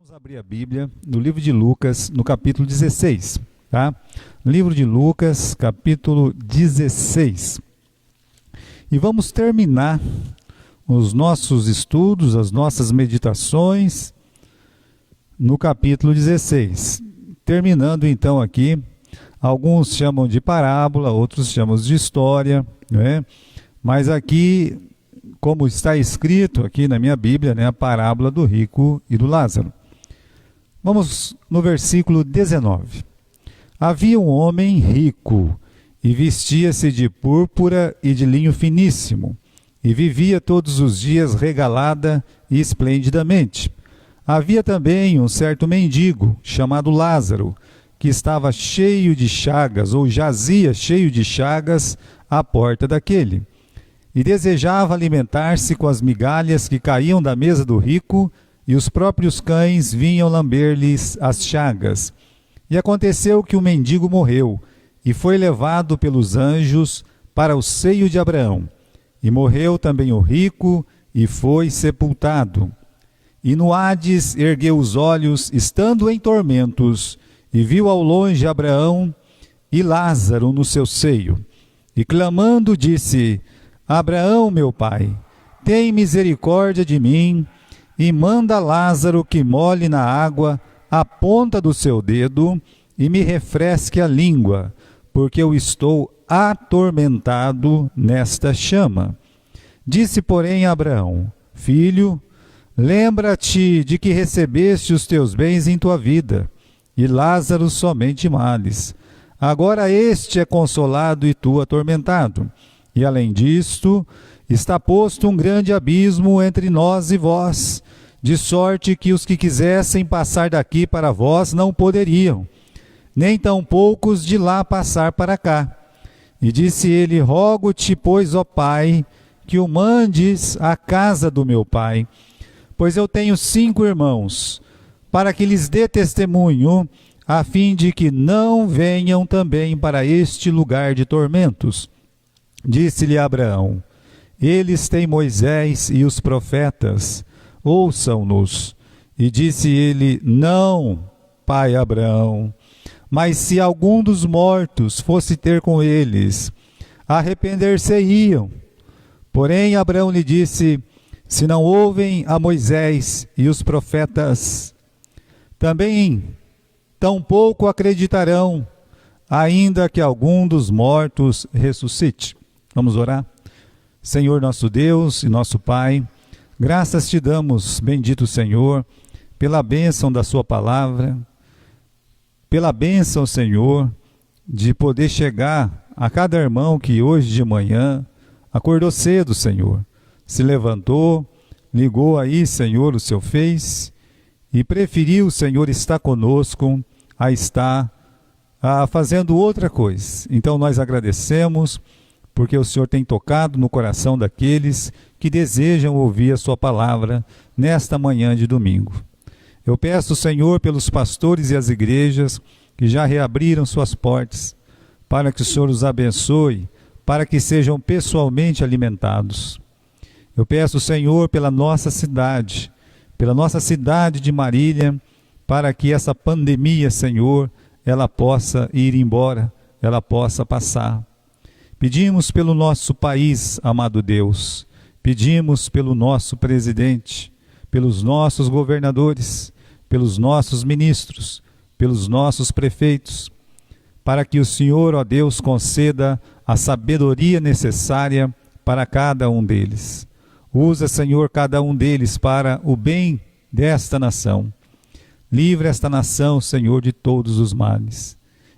Vamos abrir a Bíblia no livro de Lucas, no capítulo 16, tá? Livro de Lucas, capítulo 16. E vamos terminar os nossos estudos, as nossas meditações no capítulo 16. Terminando então aqui, alguns chamam de parábola, outros chamam de história, né? Mas aqui, como está escrito aqui na minha Bíblia, né, a parábola do rico e do Lázaro. Vamos no versículo 19. Havia um homem rico, e vestia-se de púrpura e de linho finíssimo, e vivia todos os dias regalada e esplendidamente. Havia também um certo mendigo, chamado Lázaro, que estava cheio de chagas, ou jazia cheio de chagas, à porta daquele, e desejava alimentar-se com as migalhas que caíam da mesa do rico, e os próprios cães vinham lamber-lhes as chagas. E aconteceu que o mendigo morreu, e foi levado pelos anjos para o seio de Abraão. E morreu também o rico, e foi sepultado. E no Hades ergueu os olhos, estando em tormentos, e viu ao longe Abraão e Lázaro no seu seio. E clamando disse: Abraão, meu pai, tem misericórdia de mim, e manda Lázaro que molhe na água a ponta do seu dedo e me refresque a língua, porque eu estou atormentado nesta chama. Disse, porém, Abraão: Filho, lembra-te de que recebeste os teus bens em tua vida, e Lázaro somente males. Agora este é consolado e tu atormentado. E além disto, está posto um grande abismo entre nós e vós, de sorte que os que quisessem passar daqui para vós não poderiam, nem tampouco os de lá passar para cá. E disse ele: Rogo-te, pois, ó Pai, que o mandes à casa do meu pai, pois eu tenho 5 irmãos, para que lhes dê testemunho, a fim de que não venham também para este lugar de tormentos. Disse-lhe Abraão: Eles têm Moisés e os profetas, ouçam-nos. E disse ele: Não, pai Abraão, mas se algum dos mortos fosse ter com eles, arrepender-se-iam. Porém Abraão lhe disse: Se não ouvem a Moisés e os profetas, também tampouco acreditarão, ainda que algum dos mortos ressuscite. Vamos orar? Senhor nosso Deus e nosso Pai, graças te damos, bendito Senhor, pela bênção da sua palavra, pela bênção, Senhor, de poder chegar a cada irmão que hoje de manhã acordou cedo, Senhor, se levantou, ligou aí, Senhor, o seu Face e preferiu, Senhor, estar conosco a estar fazendo outra coisa. Então nós agradecemos, porque o Senhor tem tocado no coração daqueles que desejam ouvir a sua palavra nesta manhã de domingo. Eu peço, Senhor, pelos pastores e as igrejas que já reabriram suas portas, para que o Senhor os abençoe, para que sejam pessoalmente alimentados. Eu peço, Senhor, pela nossa cidade de Marília, para que essa pandemia, Senhor, ela possa ir embora, ela possa passar. Pedimos pelo nosso país, amado Deus, pedimos pelo nosso presidente, pelos nossos governadores, pelos nossos ministros, pelos nossos prefeitos, para que o Senhor, ó Deus, conceda a sabedoria necessária para cada um deles. Usa, Senhor, cada um deles para o bem desta nação. Livra esta nação, Senhor, de todos os males.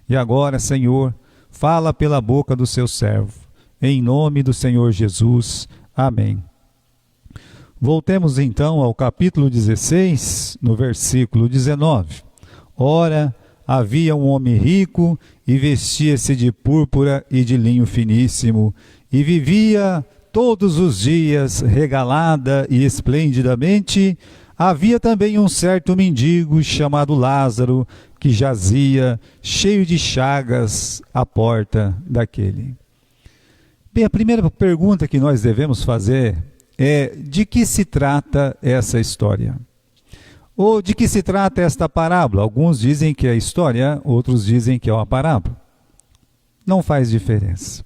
E agora, Senhor, fala pela boca do seu servo, em nome do Senhor Jesus. Amém. Voltemos então ao capítulo 16, no versículo 19. Ora, havia um homem rico, e vestia-se de púrpura e de linho finíssimo, e vivia todos os dias regalada e esplendidamente. Havia também um certo mendigo, chamado Lázaro, que jazia, cheio de chagas, à porta daquele. Bem, a primeira pergunta que nós devemos fazer é: de que se trata essa história? Ou de que se trata esta parábola? Alguns dizem que é história, outros dizem que é uma parábola. Não faz diferença.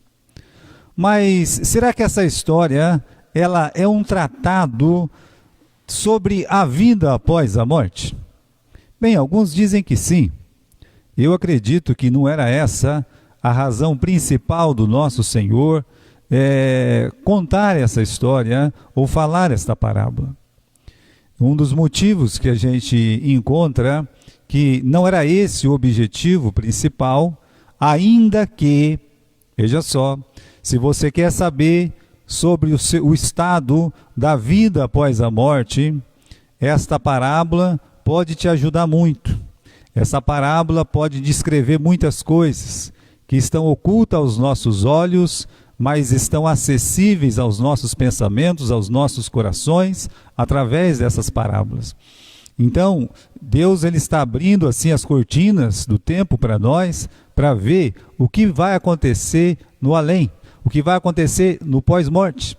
Mas será que essa história ela é um tratado sobre a vida após a morte? Bem, alguns dizem que sim. Eu acredito que não era essa a razão principal do nosso Senhor contar essa história ou falar esta parábola. Um dos motivos que a gente encontra que não era esse o objetivo principal, ainda que, veja só, se você quer saber sobre o estado da vida após a morte, esta parábola pode te ajudar muito. Essa parábola pode descrever muitas coisas que estão ocultas aos nossos olhos, mas estão acessíveis aos nossos pensamentos, aos nossos corações, através dessas parábolas. Então, Deus ele está abrindo assim as cortinas do tempo para nós, para ver o que vai acontecer no além, o que vai acontecer no pós-morte.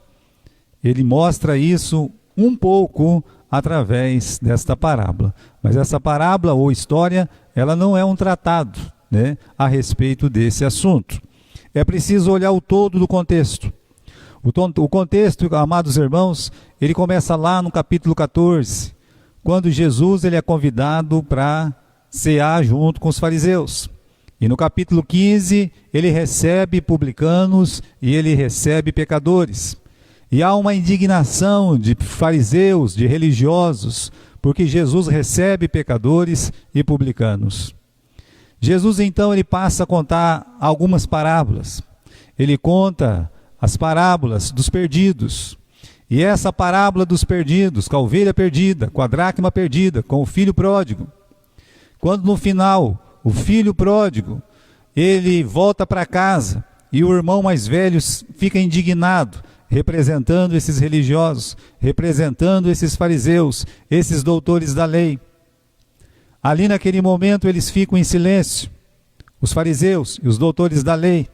Ele mostra isso um pouco através desta parábola. Mas essa parábola ou história, ela não é um tratado, né, a respeito desse assunto. É preciso olhar o todo do contexto. O contexto, amados irmãos, ele começa lá no capítulo 14, quando Jesus ele é convidado para cear junto com os fariseus. E no capítulo 15, ele recebe publicanos e ele recebe pecadores. E há uma indignação de fariseus, de religiosos, porque Jesus recebe pecadores e publicanos. Jesus então ele passa a contar algumas parábolas. Ele conta as parábolas dos perdidos. E essa parábola dos perdidos, com a ovelha perdida, com a dracma perdida, com o filho pródigo. Quando no final o filho pródigo, ele volta para casa e o irmão mais velho fica indignado, representando esses religiosos, representando esses fariseus, esses doutores da lei. Ali naquele momento eles ficam em silêncio, os fariseus e os doutores da lei.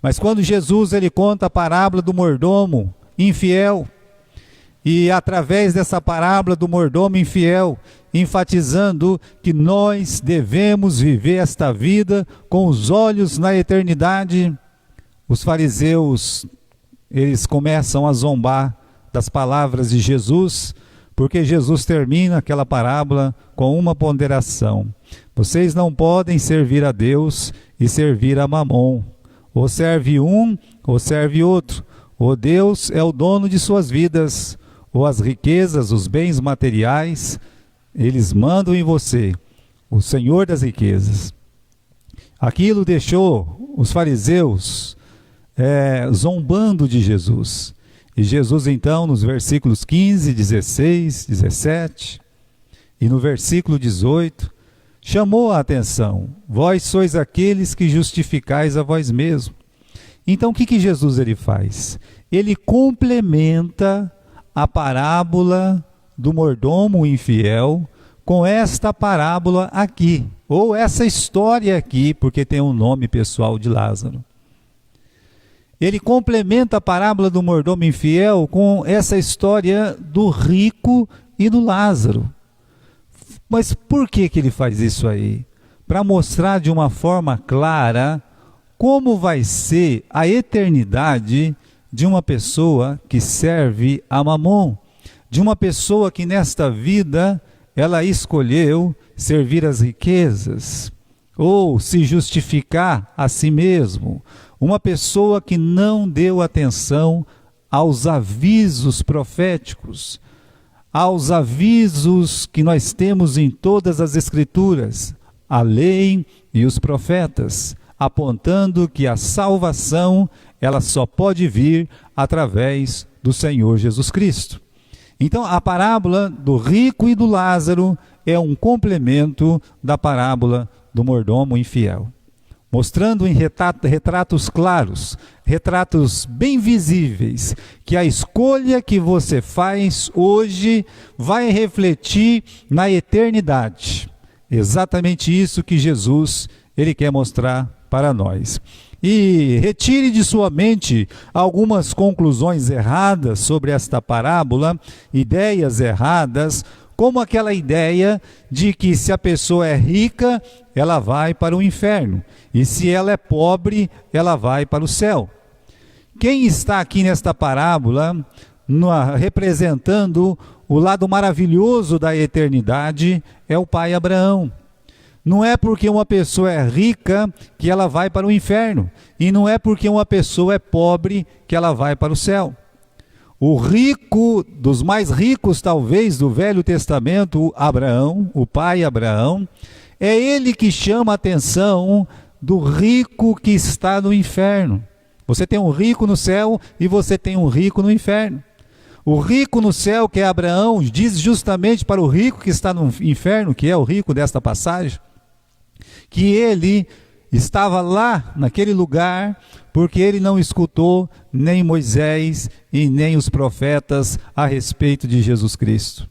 Mas quando Jesus ele conta a parábola do mordomo infiel, e através dessa parábola do mordomo infiel, enfatizando que nós devemos viver esta vida com os olhos na eternidade, os fariseus, eles começam a zombar das palavras de Jesus, porque Jesus termina aquela parábola com uma ponderação. Vocês não podem servir a Deus e servir a Mamon. Ou serve um, ou serve outro. Ou Deus é o dono de suas vidas, ou as riquezas, os bens materiais, eles mandam em você, o Senhor das riquezas. Aquilo deixou os fariseus zombando de Jesus. E Jesus então, nos versículos 15, 16, 17 e no versículo 18, chamou a atenção. Vós sois aqueles que justificais a vós mesmos. Então o que Jesus ele faz? Ele complementa a parábola do mordomo infiel com esta parábola aqui, ou essa história aqui, porque tem um nome pessoal de Lázaro. Ele complementa a parábola do mordomo infiel com essa história do rico e do Lázaro. Mas por que ele faz isso aí? Para mostrar de uma forma clara como vai ser a eternidade de uma pessoa que serve a Mamon, de uma pessoa que nesta vida ela escolheu servir as riquezas, ou se justificar a si mesmo, uma pessoa que não deu atenção aos avisos proféticos, aos avisos que nós temos em todas as Escrituras, a lei e os profetas, apontando que a salvação ela só pode vir através do Senhor Jesus Cristo. Então a parábola do rico e do Lázaro é um complemento da parábola do mordomo infiel, mostrando em retratos claros, retratos bem visíveis, que a escolha que você faz hoje vai refletir na eternidade. Exatamente isso que Jesus ele quer mostrar para nós. E retire de sua mente algumas conclusões erradas sobre esta parábola, ideias erradas, como aquela ideia de que se a pessoa é rica, ela vai para o inferno, e se ela é pobre, ela vai para o céu. Quem está aqui nesta parábola, representando o lado maravilhoso da eternidade, é o pai Abraão. Não é porque uma pessoa é rica que ela vai para o inferno, e não é porque uma pessoa é pobre que ela vai para o céu. O rico, dos mais ricos talvez do Velho Testamento, Abraão, o pai Abraão, é ele que chama a atenção do rico que está no inferno. Você tem um rico no céu e você tem um rico no inferno. O rico no céu, que é Abraão, diz justamente para o rico que está no inferno, que é o rico desta passagem, que ele estava lá, naquele lugar, porque ele não escutou nem Moisés e nem os profetas a respeito de Jesus Cristo.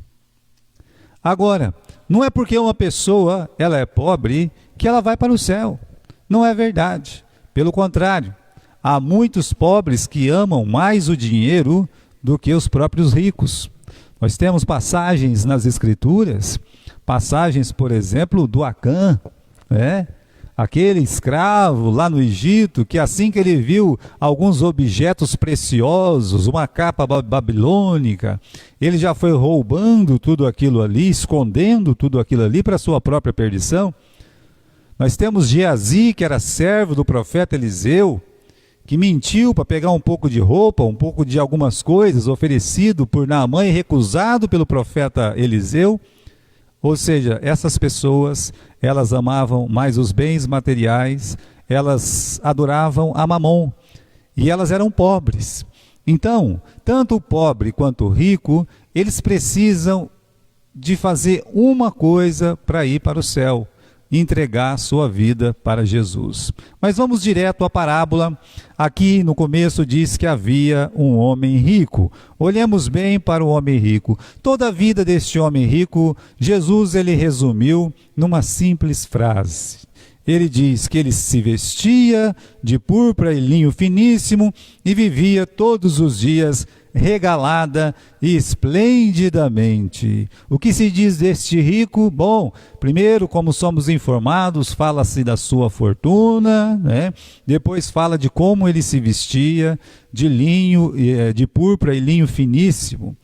Agora, não é porque uma pessoa ela é pobre que ela vai para o céu. Não é verdade. Pelo contrário, há muitos pobres que amam mais o dinheiro do que os próprios ricos. Nós temos passagens nas Escrituras, passagens, por exemplo, do Acã, aquele escravo lá no Egito, que assim que ele viu alguns objetos preciosos, uma capa babilônica, ele já foi roubando tudo aquilo ali, escondendo tudo aquilo ali para sua própria perdição. Nós temos Geazi, que era servo do profeta Eliseu, que mentiu para pegar um pouco de roupa, um pouco de algumas coisas, oferecido por Naamã e recusado pelo profeta Eliseu. Ou seja, essas pessoas, elas amavam mais os bens materiais, elas adoravam a Mamon, e elas eram pobres. Então, tanto o pobre quanto o rico, eles precisam de fazer uma coisa para ir para o céu: entregar a sua vida para Jesus. Mas vamos direto à parábola. Aqui no começo diz que havia um homem rico. Olhemos bem para o homem rico. Toda a vida deste homem rico, Jesus ele resumiu numa simples frase. Ele diz que ele se vestia de púrpura e linho finíssimo e vivia todos os dias regalada e esplendidamente. O que se diz deste rico? Bom, primeiro, como somos informados, fala-se da sua fortuna, Depois fala de como ele se vestia, de linho, de púrpura e linho finíssimo,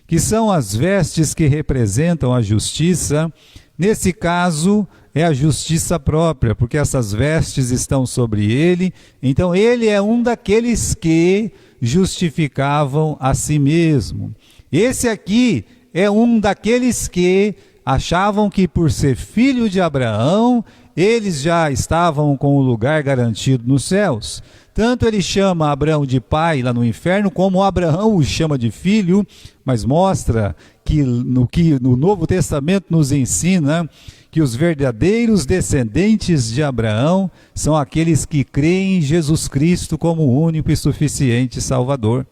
que são as vestes que representam a justiça. Nesse caso, é a justiça própria, porque essas vestes estão sobre ele. Então, ele é um daqueles que justificavam a si mesmo. Esse aqui é um daqueles que achavam que, por ser filho de Abraão, eles já estavam com o lugar garantido nos céus. Tanto ele chama Abraão de pai lá no inferno, como Abraão o chama de filho, mas mostra que no Novo Testamento nos ensina que os verdadeiros descendentes de Abraão são aqueles que creem em Jesus Cristo como o único e suficiente Salvador.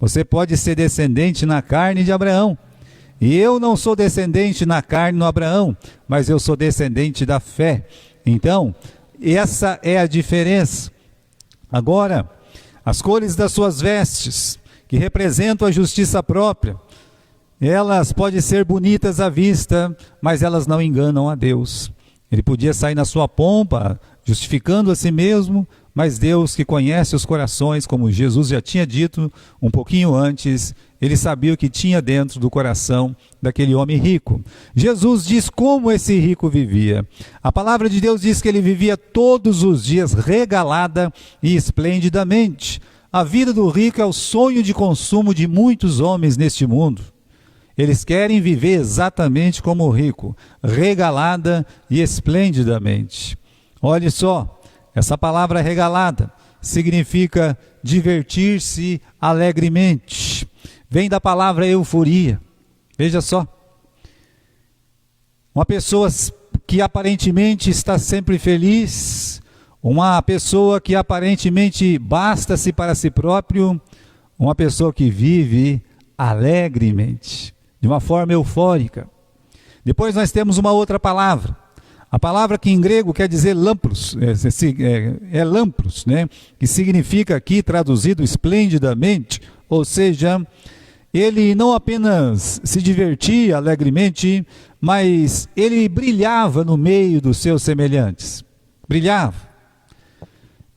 Você pode ser descendente na carne de Abraão, e eu não sou descendente na carne no Abraão, mas eu sou descendente da fé. Então, essa é a diferença. Agora, as cores das suas vestes, que representam a justiça própria, elas podem ser bonitas à vista, mas elas não enganam a Deus. Ele podia sair na sua pompa, justificando a si mesmo, mas Deus, que conhece os corações, como Jesus já tinha dito um pouquinho antes, ele sabia o que tinha dentro do coração daquele homem rico. Jesus diz como esse rico vivia. A palavra de Deus diz que ele vivia todos os dias regalada e esplendidamente. A vida do rico é o sonho de consumo de muitos homens neste mundo. Eles querem viver exatamente como o rico, regalada e esplendidamente. Olhe só, essa palavra regalada significa divertir-se alegremente. Vem da palavra euforia. Veja só. Uma pessoa que aparentemente está sempre feliz, uma pessoa que aparentemente basta-se para si próprio, uma pessoa que vive alegremente, de uma forma eufórica. Depois nós temos uma outra palavra. A palavra que em grego quer dizer lampros, lampros, que significa aqui, traduzido esplendidamente, ou seja, ele não apenas se divertia alegremente, mas ele brilhava no meio dos seus semelhantes. Brilhava.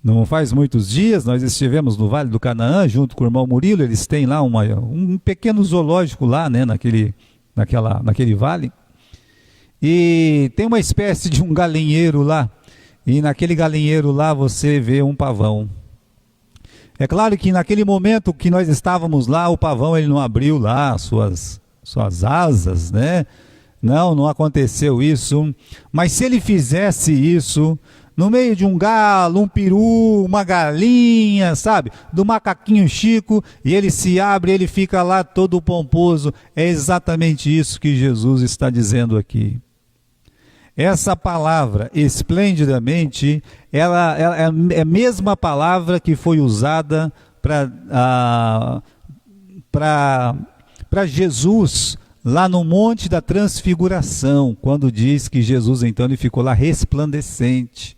Não faz muitos dias, nós estivemos no Vale do Canaã, junto com o irmão Murilo. Eles têm lá um pequeno zoológico lá, né, naquele vale. E tem uma espécie de um galinheiro lá. E naquele galinheiro lá você vê um pavão. É claro que naquele momento que nós estávamos lá, o pavão ele não abriu lá suas asas, né? Não aconteceu isso. Mas se ele fizesse isso, no meio de um galo, um peru, uma galinha, sabe? Do macaquinho Chico, e ele se abre, ele fica lá todo pomposo. É exatamente isso que Jesus está dizendo aqui. Essa palavra, esplendidamente, ela é a mesma palavra que foi usada para Jesus lá no Monte da Transfiguração, quando diz que Jesus então ele ficou lá resplandecente.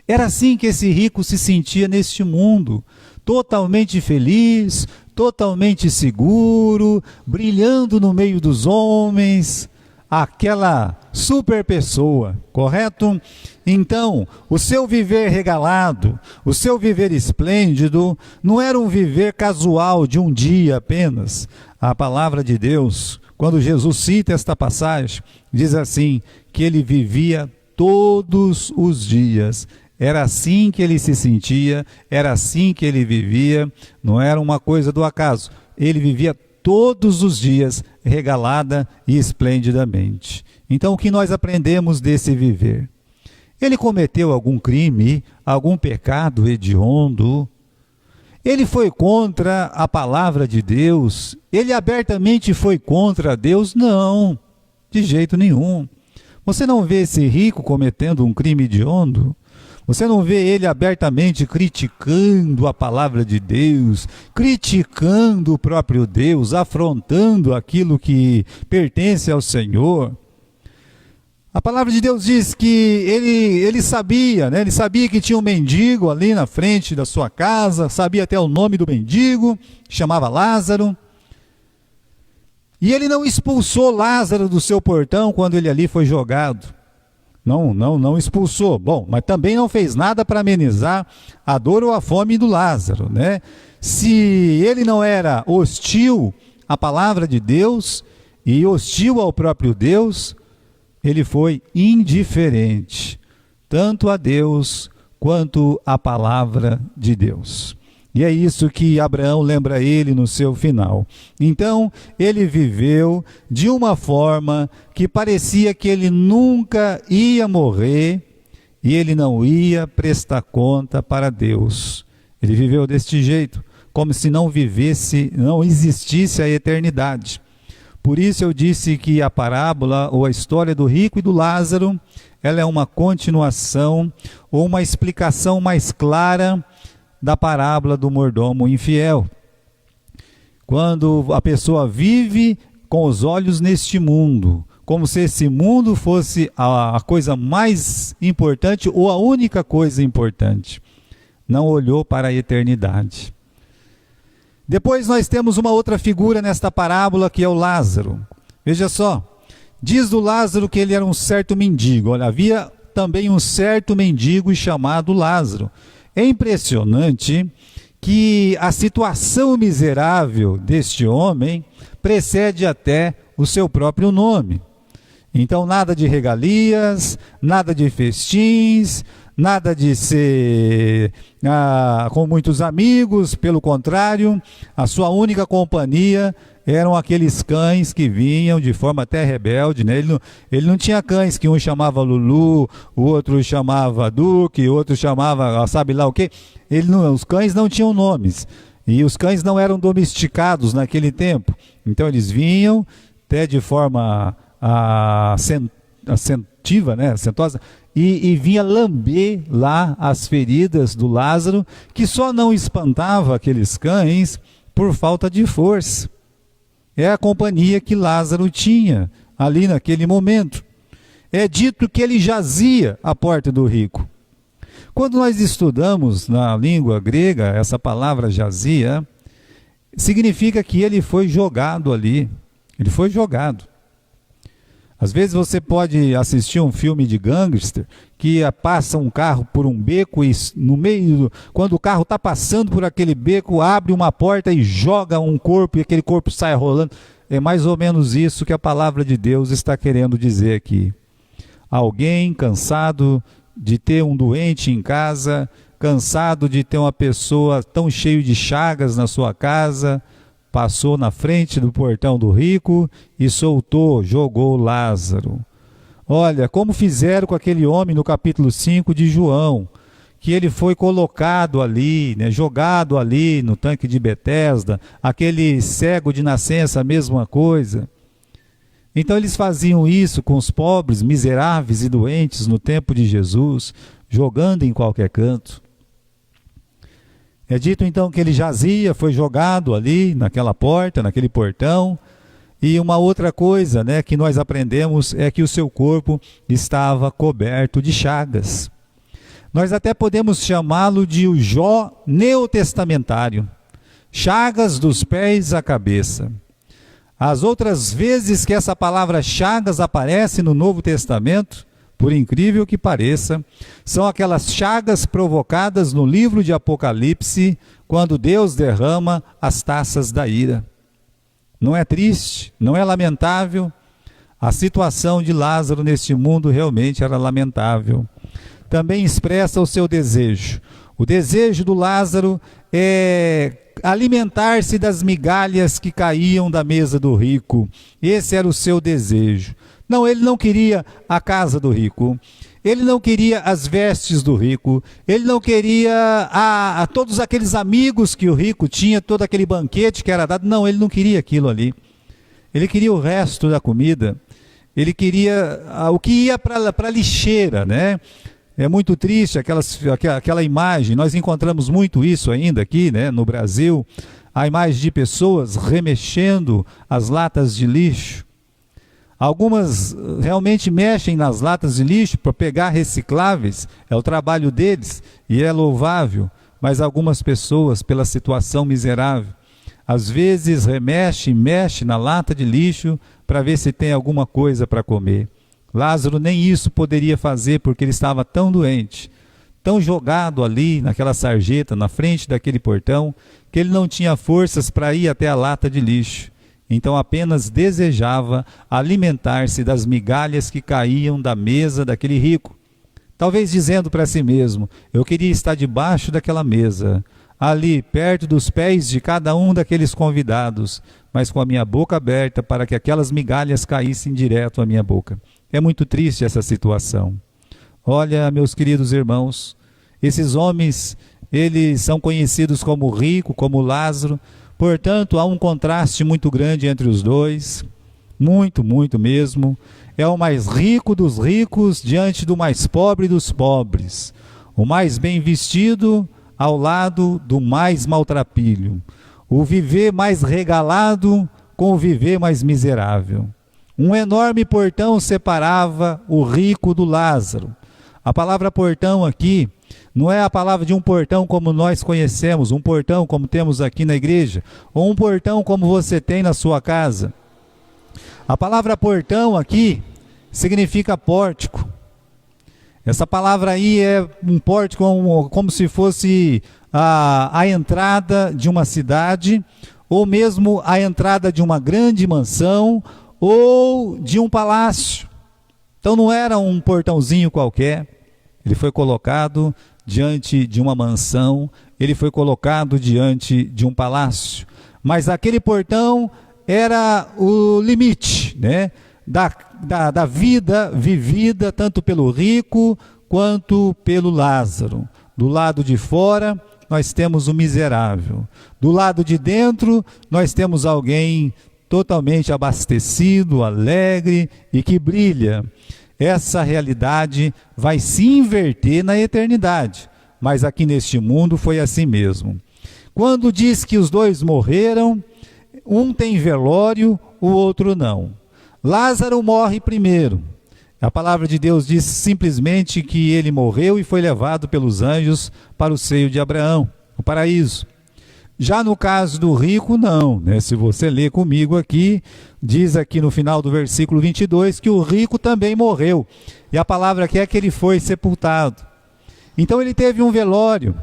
Era assim que esse rico se sentia neste mundo, totalmente feliz, totalmente seguro, brilhando no meio dos homens, aquela super pessoa, correto? Então, o seu viver regalado, o seu viver esplêndido, não era um viver casual de um dia apenas. A palavra de Deus, quando Jesus cita esta passagem, diz assim, que ele vivia todos os dias. Era assim que ele se sentia, era assim que ele vivia, não era uma coisa do acaso. Ele vivia todos os dias regalada e esplendidamente. Então, o que nós aprendemos desse viver? Ele cometeu algum crime, algum pecado hediondo? Ele foi contra a palavra de Deus? Ele abertamente foi contra Deus? Não, de jeito nenhum. Você não vê esse rico cometendo um crime hediondo? Você não vê ele abertamente criticando a palavra de Deus, criticando o próprio Deus, afrontando aquilo que pertence ao Senhor? A palavra de Deus diz que ele sabia, né? Ele sabia que tinha um mendigo ali na frente da sua casa, sabia até o nome do mendigo, chamava Lázaro. E ele não expulsou Lázaro do seu portão quando ele ali foi jogado. Não expulsou. Bom, mas também não fez nada para amenizar a dor ou a fome do Lázaro, né? Se ele não era hostil à palavra de Deus e hostil ao próprio Deus, ele foi indiferente, tanto a Deus quanto à palavra de Deus. E é isso que Abraão lembra ele no seu final. Então, ele viveu de uma forma que parecia que ele nunca ia morrer e ele não ia prestar conta para Deus. Ele viveu deste jeito, como se não existisse a eternidade. Por isso eu disse que a parábola ou a história do rico e do Lázaro, ela é uma continuação ou uma explicação mais clara da parábola do mordomo infiel. Quando a pessoa vive com os olhos neste mundo, como se esse mundo fosse a coisa mais importante ou a única coisa importante, não olhou para a eternidade. Depois nós temos uma outra figura nesta parábola que é o Lázaro. Veja só, diz do Lázaro que ele era um certo mendigo. Olha, havia também um certo mendigo chamado Lázaro. É impressionante que a situação miserável deste homem precede até o seu próprio nome. Então, nada de regalias, nada de festins, nada de ser com muitos amigos, pelo contrário, a sua única companhia eram aqueles cães que vinham de forma até rebelde, né? Ele não tinha cães que um chamava Lulu, o outro chamava Duque, o outro chamava sabe lá o quê. Os cães não tinham nomes, e os cães não eram domesticados naquele tempo. Então eles vinham até de forma assentiva, né? Assentosa, e vinha lamber lá as feridas do Lázaro, que só não espantava aqueles cães por falta de força. É a companhia que Lázaro tinha ali naquele momento. É dito que ele jazia à porta do rico. Quando nós estudamos na língua grega essa palavra jazia, significa que ele foi jogado ali. Ele foi jogado. Às vezes você pode assistir um filme de gangster que passa um carro por um beco e no meio, quando o carro está passando por aquele beco, abre uma porta e joga um corpo e aquele corpo sai rolando. É mais ou menos isso que a palavra de Deus está querendo dizer aqui. Alguém cansado de ter um doente em casa, cansado de ter uma pessoa tão cheia de chagas na sua casa, passou na frente do portão do rico e soltou, jogou Lázaro. Olha, como fizeram com aquele homem no capítulo 5 de João, que ele foi colocado ali, né, jogado ali no tanque de Betesda, aquele cego de nascença, a mesma coisa. Então eles faziam isso com os pobres, miseráveis e doentes no tempo de Jesus, jogando em qualquer canto. É dito então que ele jazia, foi jogado ali naquela porta, naquele portão. E uma outra coisa, né, que nós aprendemos é que o seu corpo estava coberto de chagas. Nós até podemos chamá-lo de o Jó neotestamentário. Chagas dos pés à cabeça. As outras vezes que essa palavra chagas aparece no Novo Testamento, por incrível que pareça, são aquelas chagas provocadas no livro de Apocalipse, quando Deus derrama as taças da ira. Não é triste? Não é lamentável? A situação de Lázaro neste mundo realmente era lamentável. Também expressa o seu desejo. O desejo do Lázaro é alimentar-se das migalhas que caíam da mesa do rico. Esse era o seu desejo. Não, ele não queria a casa do rico, ele não queria as vestes do rico, ele não queria a todos aqueles amigos que o rico tinha, todo aquele banquete que era dado. Não, ele não queria aquilo ali. Ele queria o resto da comida, ele queria o que ia para a lixeira, né? É muito triste aquela imagem, nós encontramos muito isso ainda aqui, né, no Brasil, a imagem de pessoas remexendo as latas de lixo. Algumas realmente mexem nas latas de lixo para pegar recicláveis, é o trabalho deles e é louvável, mas algumas pessoas, pela situação miserável, às vezes mexe na lata de lixo para ver se tem alguma coisa para comer. Lázaro nem isso poderia fazer porque ele estava tão doente, tão jogado ali naquela sarjeta, na frente daquele portão, que ele não tinha forças para ir até a lata de lixo. Então apenas desejava alimentar-se das migalhas que caíam da mesa daquele rico. Talvez dizendo para si mesmo, eu queria estar debaixo daquela mesa, ali perto dos pés de cada um daqueles convidados, mas com a minha boca aberta para que aquelas migalhas caíssem direto à minha boca. É muito triste essa situação. Olha, meus queridos irmãos, esses homens, eles são conhecidos como rico, como Lázaro. Portanto, há um contraste muito grande entre os dois, muito mesmo. É o mais rico dos ricos diante do mais pobre dos pobres. O mais bem vestido ao lado do mais maltrapilho. O viver mais regalado com o viver mais miserável. Um enorme portão separava o rico do Lázaro. A palavra portão aqui não é a palavra de um portão como nós conhecemos, um portão como temos aqui na igreja, ou um portão como você tem na sua casa. A palavra portão aqui significa pórtico. Essa palavra aí é um pórtico como se fosse a entrada de uma cidade, ou mesmo a entrada de uma grande mansão, ou de um palácio. Então não era um portãozinho qualquer, ele foi colocado diante de uma mansão, ele foi colocado diante de um palácio. Mas aquele portão era o limite, né, da vida vivida tanto pelo rico quanto pelo Lázaro. Do lado de fora nós temos o miserável, do lado de dentro nós temos alguém totalmente abastecido, alegre e que brilha. Essa realidade vai se inverter na eternidade, mas aqui neste mundo foi assim mesmo. Quando diz que os dois morreram, um tem velório, o outro não. Lázaro morre primeiro. A palavra de Deus diz simplesmente que ele morreu e foi levado pelos anjos para o seio de Abraão, o paraíso. Já no caso do rico, não, né? Se você ler comigo aqui, diz aqui no final do versículo 22 que o rico também morreu. E a palavra aqui é que ele foi sepultado. Então ele teve um velório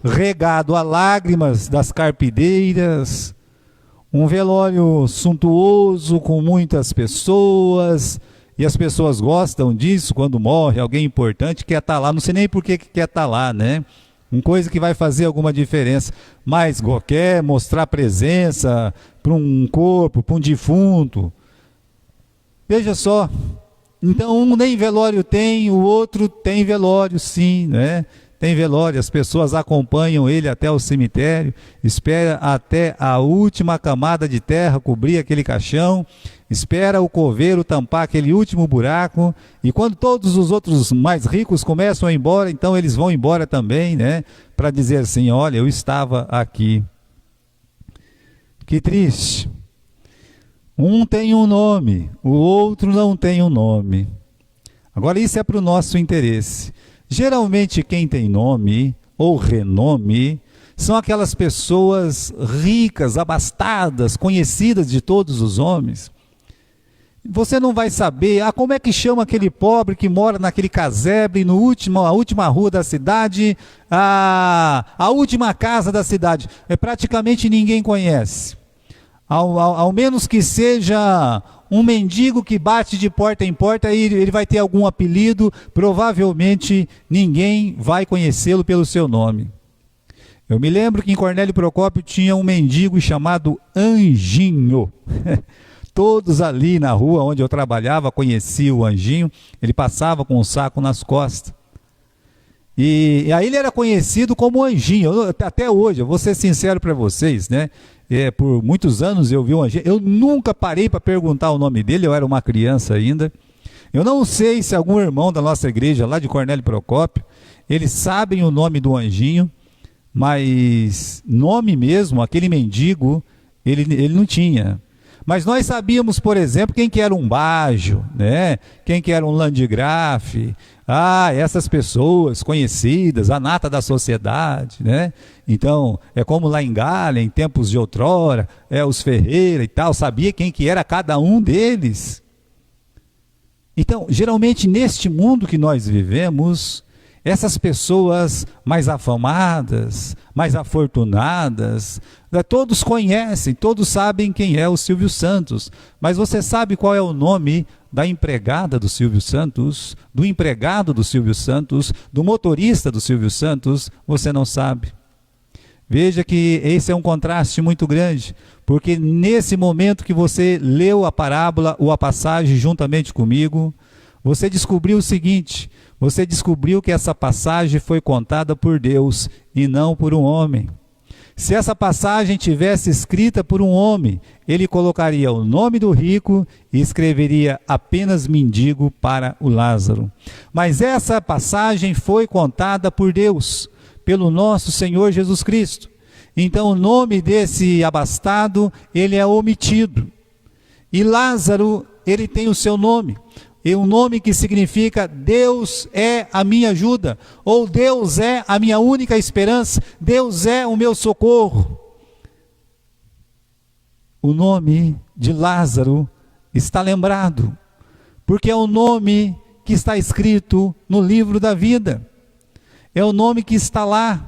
regado a lágrimas das carpideiras, um velório suntuoso com muitas pessoas, e as pessoas gostam disso quando morre alguém importante, quer estar lá, não sei nem por que quer estar lá, né? Uma coisa que vai fazer alguma diferença, mas quer mostrar presença para um corpo, para um defunto. Veja só, então um nem velório tem, o outro tem velório sim, né? Tem velório, as pessoas acompanham ele até o cemitério, espera até a última camada de terra cobrir aquele caixão, espera o coveiro tampar aquele último buraco, e quando todos os outros mais ricos começam a ir embora, então eles vão embora também, né? Para dizer assim, olha, eu estava aqui. Que triste. Um tem um nome, o outro não tem um nome. Agora isso é para o nosso interesse. Geralmente quem tem nome ou renome são aquelas pessoas ricas, abastadas, conhecidas de todos os homens. Você não vai saber, como é que chama aquele pobre que mora naquele casebre, a última rua da cidade, a última casa da cidade. Praticamente ninguém conhece. Ao menos que seja um mendigo que bate de porta em porta, ele vai ter algum apelido, provavelmente ninguém vai conhecê-lo pelo seu nome. Eu me lembro que em Cornélio Procópio tinha um mendigo chamado Anjinho. Todos ali na rua onde eu trabalhava conheciam o Anjinho, ele passava com um saco nas costas. E aí ele era conhecido como Anjinho, até hoje, eu vou ser sincero para vocês, né? Por muitos anos eu vi o Anjinho, eu nunca parei para perguntar o nome dele, eu era uma criança ainda. Eu não sei se algum irmão da nossa igreja, lá de Cornélio Procópio, eles sabem o nome do Anjinho, mas nome mesmo, aquele mendigo, ele não tinha. Mas nós sabíamos, por exemplo, quem que era um Bajo, né? Quem que era um Landgraf, essas pessoas conhecidas, a nata da sociedade, né? Então, é como lá em Galha, em tempos de outrora, os Ferreira e tal, sabia quem que era cada um deles. Então, geralmente neste mundo que nós vivemos, essas pessoas mais afamadas, mais afortunadas, todos conhecem, todos sabem quem é o Silvio Santos, mas você sabe qual é o nome da empregada do Silvio Santos, do empregado do Silvio Santos, do motorista do Silvio Santos? Você não sabe. Veja que esse é um contraste muito grande, porque nesse momento que você leu a parábola ou a passagem juntamente comigo, você descobriu o seguinte: você descobriu que essa passagem foi contada por Deus e não por um homem. Se essa passagem tivesse escrita por um homem, ele colocaria o nome do rico e escreveria apenas mendigo para o Lázaro. Mas essa passagem foi contada por Deus, pelo nosso Senhor Jesus Cristo. Então o nome desse abastado, ele é omitido. E Lázaro, ele tem o seu nome. E um nome que significa Deus é a minha ajuda, ou Deus é a minha única esperança, Deus é o meu socorro. O nome de Lázaro está lembrado, porque é o nome que está escrito no livro da vida, é o nome que está lá,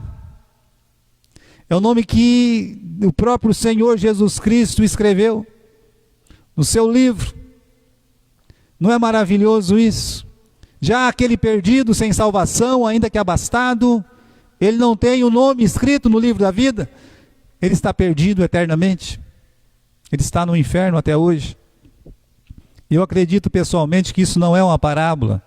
é o nome que o próprio Senhor Jesus Cristo escreveu no seu livro. Não é maravilhoso isso? Já aquele perdido sem salvação, ainda que abastado, ele não tem o nome escrito no livro da vida, ele está perdido eternamente, ele está no inferno até hoje. Eu acredito pessoalmente que isso não é uma parábola,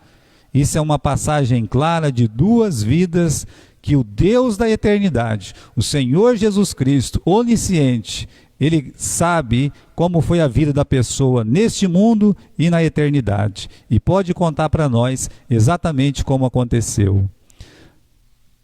isso é uma passagem clara de duas vidas que o Deus da eternidade, o Senhor Jesus Cristo, onisciente, ele sabe como foi a vida da pessoa neste mundo e na eternidade. E pode contar para nós exatamente como aconteceu.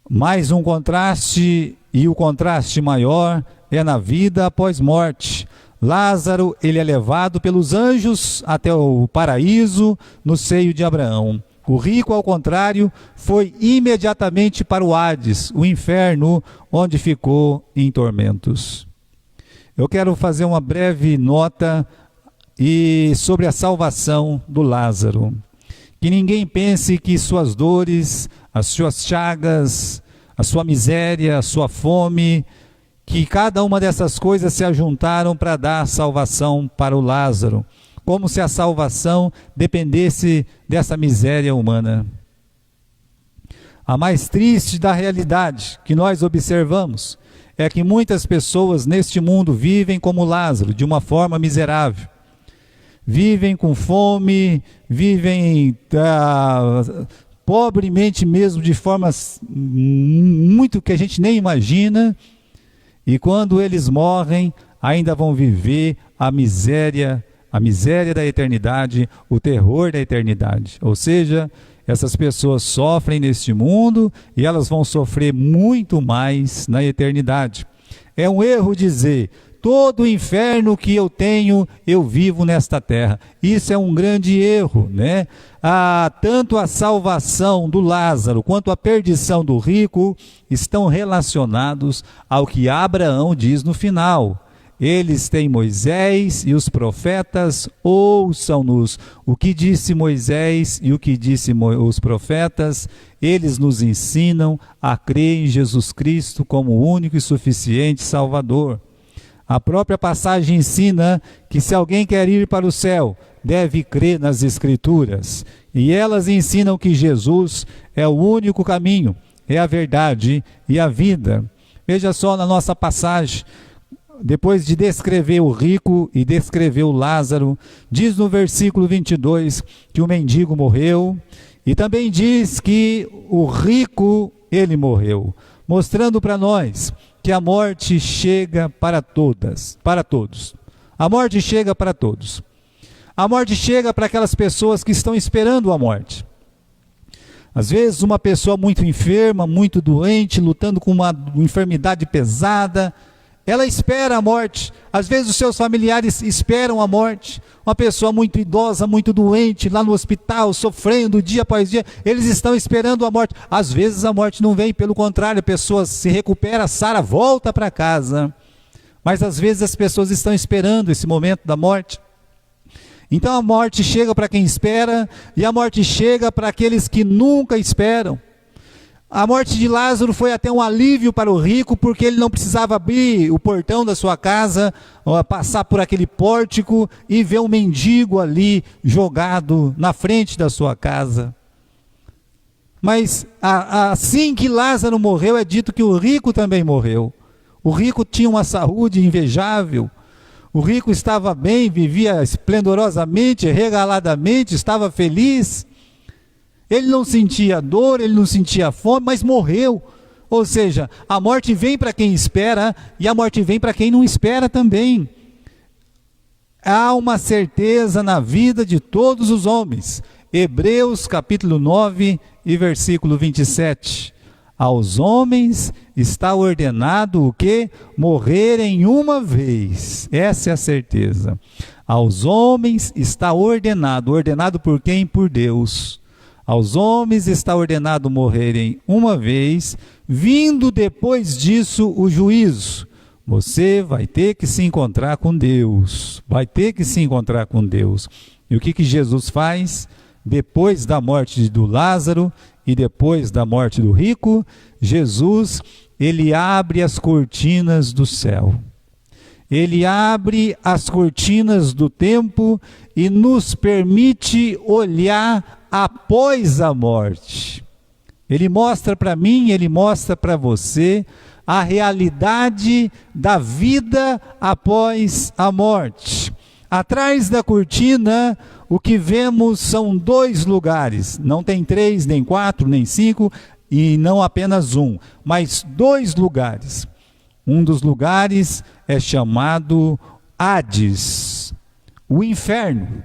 Mais um contraste, e o contraste maior é na vida após morte. Lázaro, ele é levado pelos anjos até o paraíso no seio de Abraão. O rico, ao contrário, foi imediatamente para o Hades, o inferno, onde ficou em tormentos. Eu quero fazer uma breve nota sobre a salvação do Lázaro. Que ninguém pense que suas dores, as suas chagas, a sua miséria, a sua fome, que cada uma dessas coisas se ajuntaram para dar salvação para o Lázaro, como se a salvação dependesse dessa miséria humana. A mais triste da realidade que nós observamos é que muitas pessoas neste mundo vivem como Lázaro, de uma forma miserável. Vivem com fome, vivem pobremente mesmo, de formas muito que a gente nem imagina, e quando eles morrem, ainda vão viver a miséria da eternidade, o terror da eternidade. Ou seja, essas pessoas sofrem neste mundo e elas vão sofrer muito mais na eternidade. É um erro dizer: todo o inferno que eu tenho, eu vivo nesta terra. Isso é um grande erro, né? Tanto a salvação do Lázaro quanto a perdição do rico estão relacionados ao que Abraão diz no final. Eles têm Moisés e os profetas, ouçam-nos. O que disse Moisés e o que disse os profetas, eles nos ensinam a crer em Jesus Cristo como o único e suficiente Salvador. A própria passagem ensina que se alguém quer ir para o céu, deve crer nas Escrituras. E elas ensinam que Jesus é o único caminho, é a verdade e a vida. Veja só na nossa passagem, depois de descrever o rico e descrever o Lázaro, diz no versículo 22 que o mendigo morreu, e também diz que o rico, ele morreu, mostrando para nós que a morte chega para todos. A morte chega para todos. A morte chega para aquelas pessoas que estão esperando a morte. Às vezes uma pessoa muito enferma, muito doente, lutando com uma enfermidade pesada, ela espera a morte. Às vezes os seus familiares esperam a morte. Uma pessoa muito idosa, muito doente, lá no hospital, sofrendo dia após dia, eles estão esperando a morte. Às vezes a morte não vem, pelo contrário, a pessoa se recupera, sara, volta para casa. Mas às vezes as pessoas estão esperando esse momento da morte. Então a morte chega para quem espera, e a morte chega para aqueles que nunca esperam. A morte de Lázaro foi até um alívio para o rico, porque ele não precisava abrir o portão da sua casa, passar por aquele pórtico e ver um mendigo ali jogado na frente da sua casa. Mas assim que Lázaro morreu, é dito que o rico também morreu. O rico tinha uma saúde invejável. O rico estava bem, vivia esplendorosamente, regaladamente, estava feliz. Ele não sentia dor, ele não sentia fome, mas morreu. Ou seja, a morte vem para quem espera e a morte vem para quem não espera também. Há uma certeza na vida de todos os homens. Hebreus capítulo 9 e versículo 27. Aos homens está ordenado o quê? Morrerem uma vez. Essa é a certeza. Aos homens está ordenado. Ordenado por quem? Por Deus. Aos homens está ordenado morrerem uma vez, vindo depois disso o juízo. Você vai ter que se encontrar com Deus. Vai ter que se encontrar com Deus. E o que Jesus faz? Depois da morte do Lázaro e depois da morte do rico, Jesus, ele abre as cortinas do céu. Ele abre as cortinas do tempo e nos permite olhar após a morte. Ele mostra para mim, ele mostra para você a realidade da vida após a morte. Atrás da cortina, o que vemos são 2 lugares. Não tem 3, nem 4, nem 5 e não apenas um, mas 2 lugares. Um dos lugares é chamado Hades, o inferno.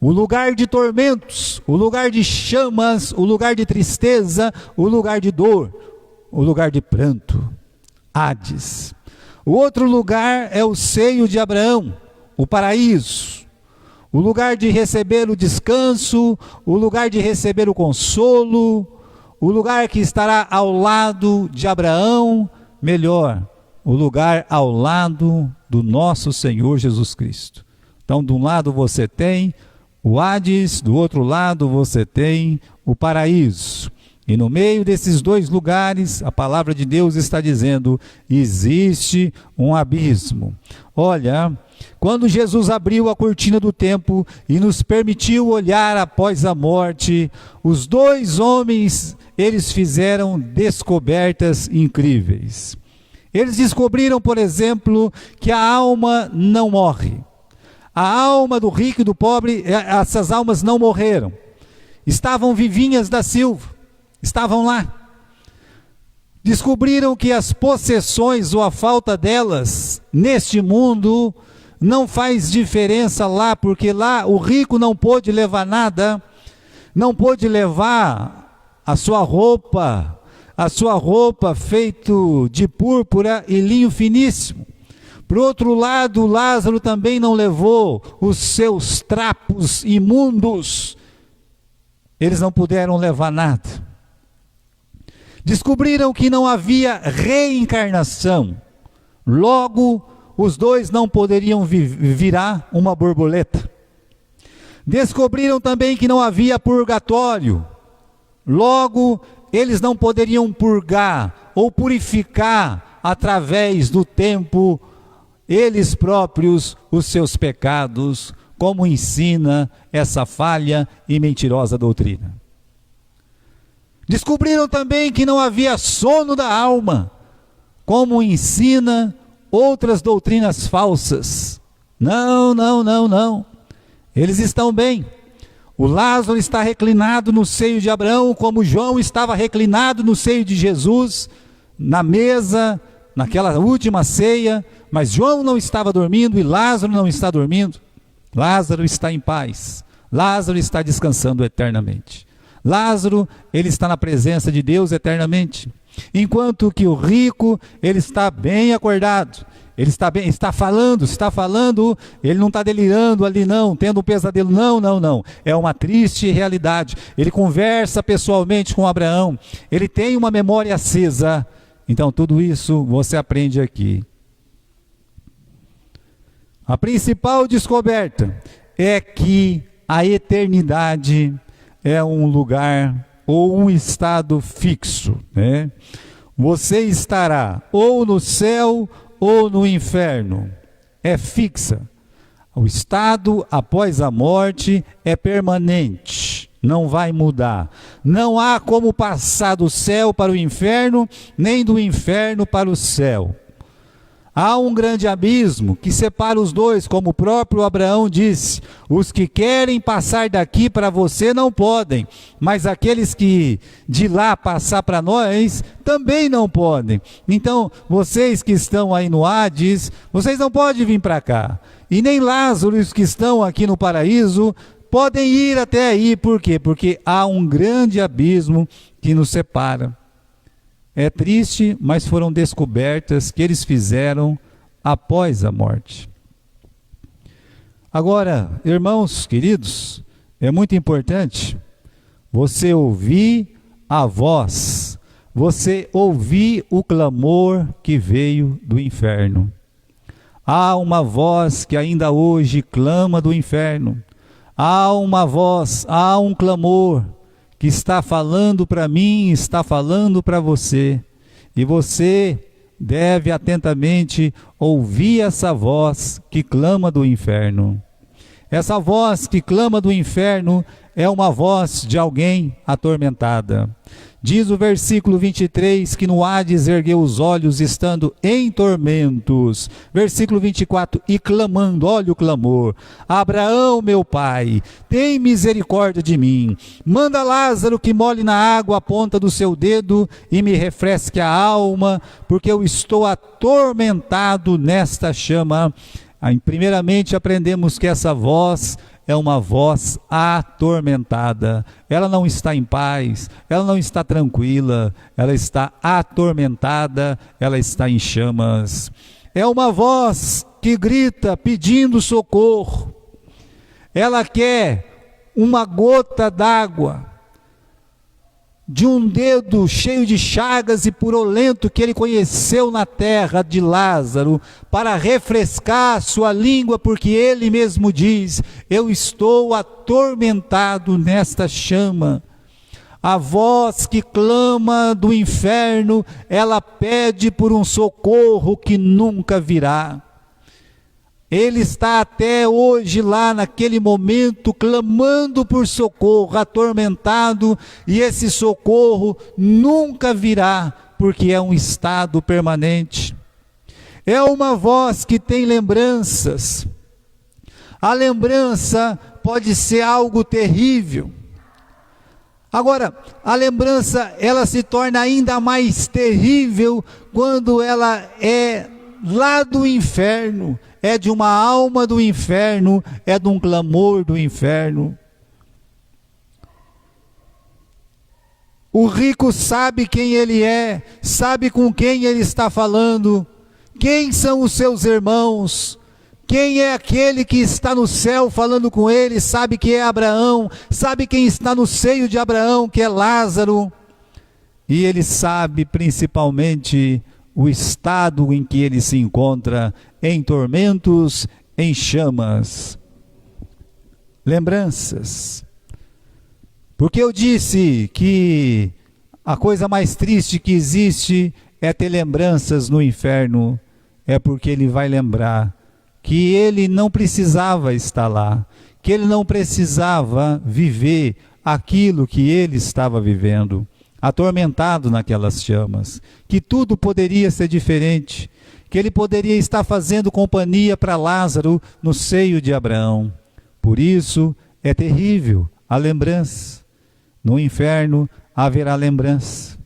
O lugar de tormentos, o lugar de chamas, o lugar de tristeza, o lugar de dor, o lugar de pranto. Hades. O outro lugar é o seio de Abraão, o paraíso. o lugar de receber o descanso, o lugar de receber o consolo, o lugar que estará ao lado de Abraão, melhor, o lugar ao lado do nosso Senhor Jesus Cristo. Então, de um lado você tem o Hades, do outro lado você tem o paraíso. E no meio desses dois lugares, a palavra de Deus está dizendo, existe um abismo. Olha, quando Jesus abriu a cortina do templo e nos permitiu olhar após a morte, os dois homens, eles fizeram descobertas incríveis. Eles descobriram, por exemplo, que a alma não morre. A alma do rico e do pobre, essas almas não morreram. Estavam vivinhas da Silva. Estavam lá. Descobriram que as possessões ou a falta delas neste mundo não faz diferença lá, porque lá o rico não pôde levar nada, não pôde levar a sua roupa feito de púrpura e linho finíssimo. Por outro lado, Lázaro também não levou os seus trapos imundos. Eles não puderam levar nada. Descobriram que não havia reencarnação. Logo, os dois não poderiam virar uma borboleta. Descobriram também que não havia purgatório. Logo, eles não poderiam purgar ou purificar através do tempo, eles próprios, os seus pecados, como ensina essa falha e mentirosa doutrina. Descobriram também que não havia sono da alma, como ensina outras doutrinas falsas. Não. Eles estão bem. O Lázaro está reclinado no seio de Abraão, como João estava reclinado no seio de Jesus, na mesa, naquela última ceia, mas João não estava dormindo e Lázaro não está dormindo. Lázaro está em paz. Lázaro está descansando eternamente. Lázaro, ele está na presença de Deus eternamente, enquanto que o rico, ele está bem acordado, ele está falando, ele não está delirando ali não, tendo um pesadelo, não, é uma triste realidade. Ele conversa pessoalmente com Abraão, ele tem uma memória acesa. Então tudo isso você aprende aqui. A principal descoberta é que a eternidade é um lugar ou um estado fixo, né? Você estará ou no céu ou no inferno. É fixa. O estado após a morte é permanente, não vai mudar. Não há como passar do céu para o inferno, nem do inferno para o céu. Há um grande abismo que separa os dois, como o próprio Abraão disse, os que querem passar daqui para você não podem, mas aqueles que de lá passar para nós também não podem. Então, vocês que estão aí no Hades, vocês não podem vir para cá, e nem Lázaro, os que estão aqui no paraíso, podem ir até aí. Por quê? Porque há um grande abismo que nos separa. É triste, mas foram descobertas que eles fizeram após a morte. Agora, irmãos queridos, é muito importante você ouvir a voz, você ouvir o clamor que veio do inferno. Há uma voz que ainda hoje clama do inferno. Há uma voz, há um clamor que está falando para mim, está falando para você, e você deve atentamente ouvir essa voz que clama do inferno. Essa voz que clama do inferno é uma voz de alguém atormentada. Diz o versículo 23 que no Hades ergueu os olhos estando em tormentos. Versículo 24, e clamando, olha o clamor: Abraão, meu pai, tem misericórdia de mim. Manda Lázaro que molhe na água a ponta do seu dedo e me refresque a alma, porque eu estou atormentado nesta chama. Primeiramente aprendemos que essa voz é uma voz atormentada. Ela não está em paz, ela não está tranquila, ela está atormentada, ela está em chamas. É uma voz que grita pedindo socorro. ela quer uma gota d'água de um dedo cheio de chagas e purulento que ele conheceu na terra de Lázaro, para refrescar sua língua, porque ele mesmo diz: eu estou atormentado nesta chama. A voz que clama do inferno, ela pede por um socorro que nunca virá. Ele está até hoje lá naquele momento clamando por socorro, atormentado, e esse socorro nunca virá, porque é um estado permanente. É uma voz que tem lembranças. A lembrança pode ser algo terrível. Agora, a lembrança, ela se torna ainda mais terrível quando ela é lá do inferno, é de uma alma do inferno, é de um clamor do inferno. O rico sabe quem ele é, sabe com quem ele está falando, quem são os seus irmãos, quem é aquele que está no céu falando com ele, sabe que é Abraão, sabe quem está no seio de Abraão, que é Lázaro, e ele sabe principalmente o estado em que ele se encontra, em tormentos, em chamas. Lembranças. Porque eu disse que a coisa mais triste que existe é ter lembranças no inferno, é porque ele vai lembrar que ele não precisava estar lá, que ele não precisava viver aquilo que ele estava vivendo, atormentado naquelas chamas, que tudo poderia ser diferente, que ele poderia estar fazendo companhia para Lázaro no seio de Abraão. Por isso é terrível a lembrança. No inferno haverá lembrança.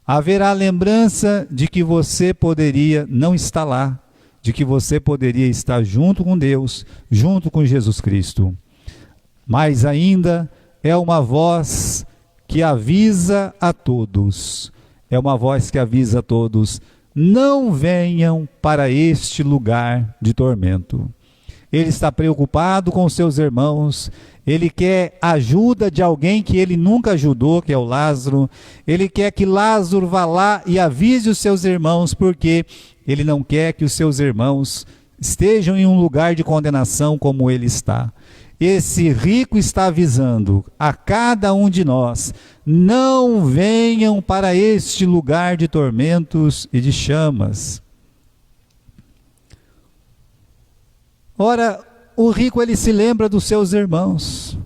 Haverá lembrança de que você poderia não estar lá, de que você poderia estar junto com Deus, junto com Jesus Cristo. Mas ainda é uma voz que avisa a todos, é uma voz que avisa a todos: não venham para este lugar de tormento. Ele está preocupado com seus irmãos, ele quer ajuda de alguém que ele nunca ajudou, que é o Lázaro. Ele quer que Lázaro vá lá e avise os seus irmãos, porque ele não quer que os seus irmãos estejam em um lugar de condenação como ele está. Esse rico está avisando a cada um de nós: não venham para este lugar de tormentos e de chamas. Ora, o rico, ele se lembra dos seus irmãos.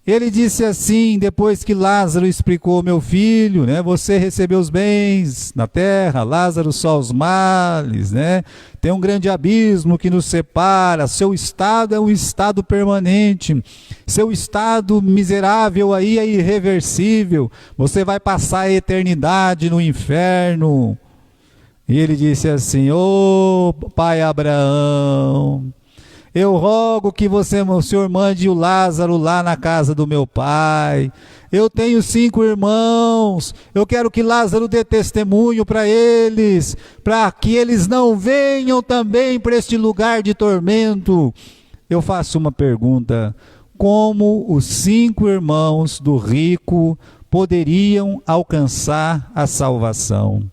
Ele disse assim, depois que Lázaro explicou: meu filho, né, você recebeu os bens na terra, Lázaro só os males, né? Tem um grande abismo que nos separa, seu estado é um estado permanente, seu estado miserável aí é irreversível, você vai passar a eternidade no inferno. E ele disse assim: ô pai Abraão, eu rogo que o senhor mande o Lázaro lá na casa do meu pai. Eu tenho 5 irmãos, eu quero que Lázaro dê testemunho para eles, para que eles não venham também para este lugar de tormento. Eu faço uma pergunta: como os 5 irmãos do rico poderiam alcançar a salvação?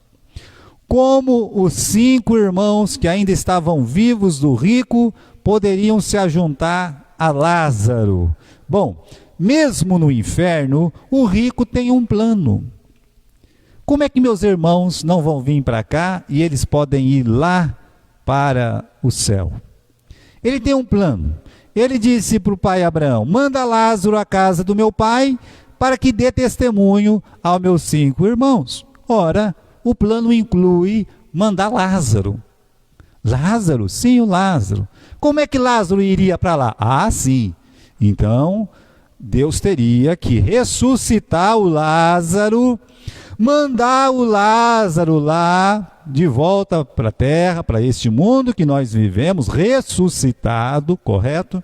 Como os 5 irmãos que ainda estavam vivos do rico poderiam se ajuntar a Lázaro? Bom, mesmo no inferno, o rico tem um plano. Como é que meus irmãos não vão vir para cá e eles podem ir lá para o céu? Ele tem um plano. Ele disse para o pai Abraão: manda Lázaro à casa do meu pai para que dê testemunho aos meus 5 irmãos. Ora, o plano inclui mandar Lázaro. Lázaro? Sim, o Lázaro. Como é que Lázaro iria para lá? Ah, sim. Então, Deus teria que ressuscitar o Lázaro, mandar o Lázaro lá de volta para a terra, para este mundo que nós vivemos, ressuscitado, correto?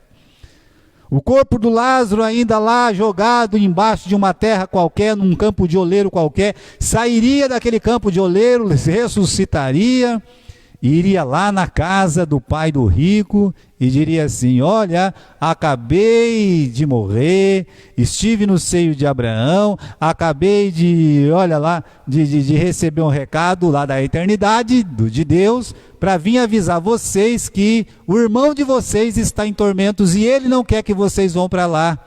O corpo do Lázaro ainda lá jogado embaixo de uma terra qualquer, num campo de oleiro qualquer, sairia daquele campo de oleiro, ressuscitaria, iria lá na casa do pai do rico e diria assim: olha, acabei de morrer, estive no seio de Abraão, acabei de, olha lá, de receber um recado lá da eternidade, de Deus, para vir avisar vocês que o irmão de vocês está em tormentos e ele não quer que vocês vão para lá.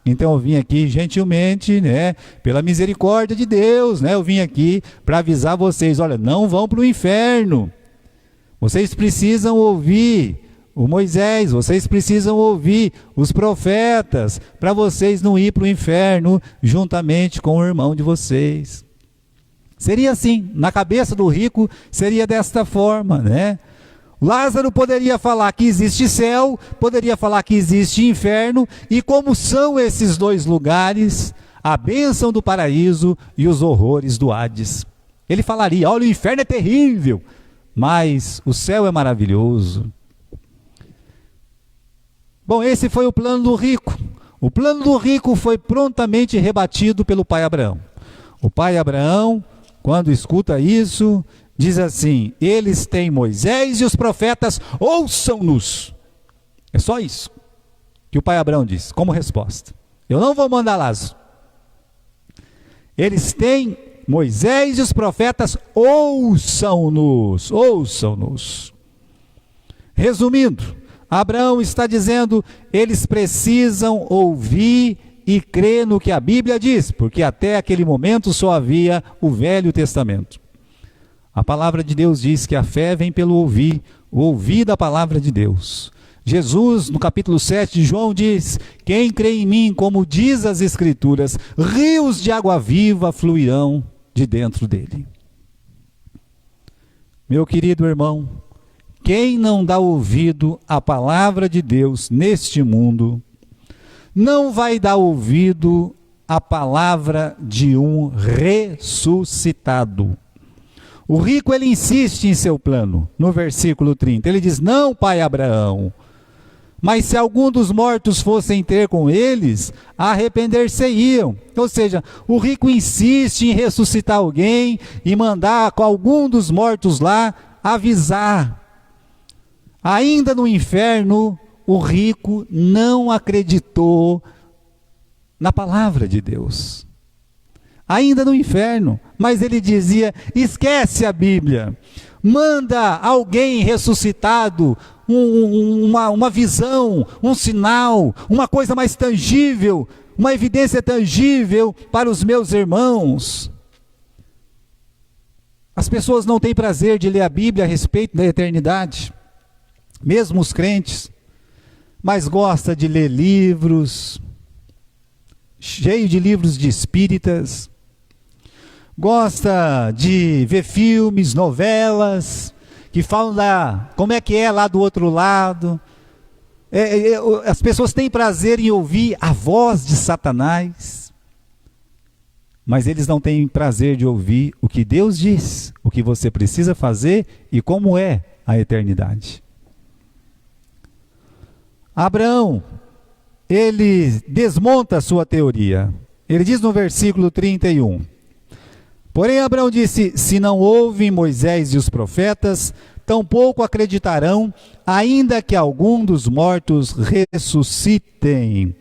Então eu vim aqui gentilmente, né, pela misericórdia de Deus, né, eu vim aqui para avisar vocês: olha, não vão para o inferno. Vocês precisam ouvir o Moisés, vocês precisam ouvir os profetas, para vocês não ir para o inferno juntamente com o irmão de vocês. Seria assim, na cabeça do rico seria desta forma, né? Lázaro poderia falar que existe céu, poderia falar que existe inferno, e como são esses dois lugares, a bênção do paraíso e os horrores do Hades. Ele falaria: olha, o inferno é terrível, mas o céu é maravilhoso. Bom, esse foi o plano do rico. O plano do rico foi prontamente rebatido pelo pai Abraão. O pai Abraão, quando escuta isso, diz assim: eles têm Moisés e os profetas, ouçam-nos. É só isso que o pai Abraão diz como resposta. Eu não vou mandar Lázaro. Eles têm Moisés e os profetas, ouçam-nos, ouçam-nos. Resumindo, Abraão está dizendo: eles precisam ouvir e crer no que a Bíblia diz, porque até aquele momento só havia o Velho Testamento. A palavra de Deus diz que a fé vem pelo ouvir, o ouvir da palavra de Deus. Jesus, no capítulo 7 de João, diz: quem crê em mim, como diz as Escrituras, rios de água viva fluirão de dentro dele. Meu querido irmão, quem não dá ouvido à palavra de Deus neste mundo, não vai dar ouvido à palavra de um ressuscitado. O rico, ele insiste em seu plano, no versículo 30, ele diz: não, pai Abraão, mas se algum dos mortos fossem ter com eles, arrepender-se-iam. Ou seja, o rico insiste em ressuscitar alguém e mandar com algum dos mortos lá avisar. Ainda no inferno, o rico não acreditou na palavra de Deus. Ainda no inferno, mas ele dizia: esquece a Bíblia, manda alguém ressuscitado, uma visão, um sinal, uma coisa mais tangível, uma evidência tangível para os meus irmãos. As pessoas não têm prazer de ler a Bíblia a respeito da eternidade, mesmo os crentes, mas gosta de ler livros, cheio de livros de espíritas, gosta de ver filmes, novelas, que falam como é que é lá do outro lado. As pessoas têm prazer em ouvir a voz de Satanás, mas eles não têm prazer de ouvir o que Deus diz, o que você precisa fazer e como é a eternidade. Abraão, ele desmonta a sua teoria. Ele diz no versículo 31, porém Abraão disse: se não ouvem Moisés e os profetas, tampouco acreditarão, ainda que algum dos mortos ressuscitem.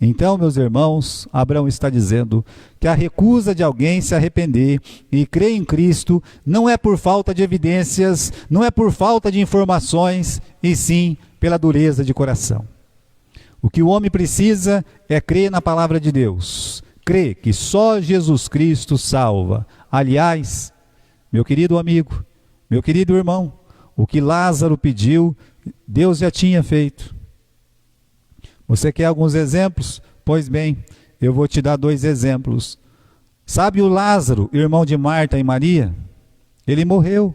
Então, meus irmãos, Abraão está dizendo que a recusa de alguém se arrepender e crer em Cristo não é por falta de evidências, não é por falta de informações, e sim pela dureza de coração. O que o homem precisa é crer na palavra de Deus, crer que só Jesus Cristo salva. Aliás, meu querido amigo, meu querido irmão, o que Lázaro pediu, Deus já tinha feito. Você quer alguns exemplos? Pois bem, eu vou te dar 2 exemplos. Sabe o Lázaro, irmão de Marta e Maria? Ele morreu.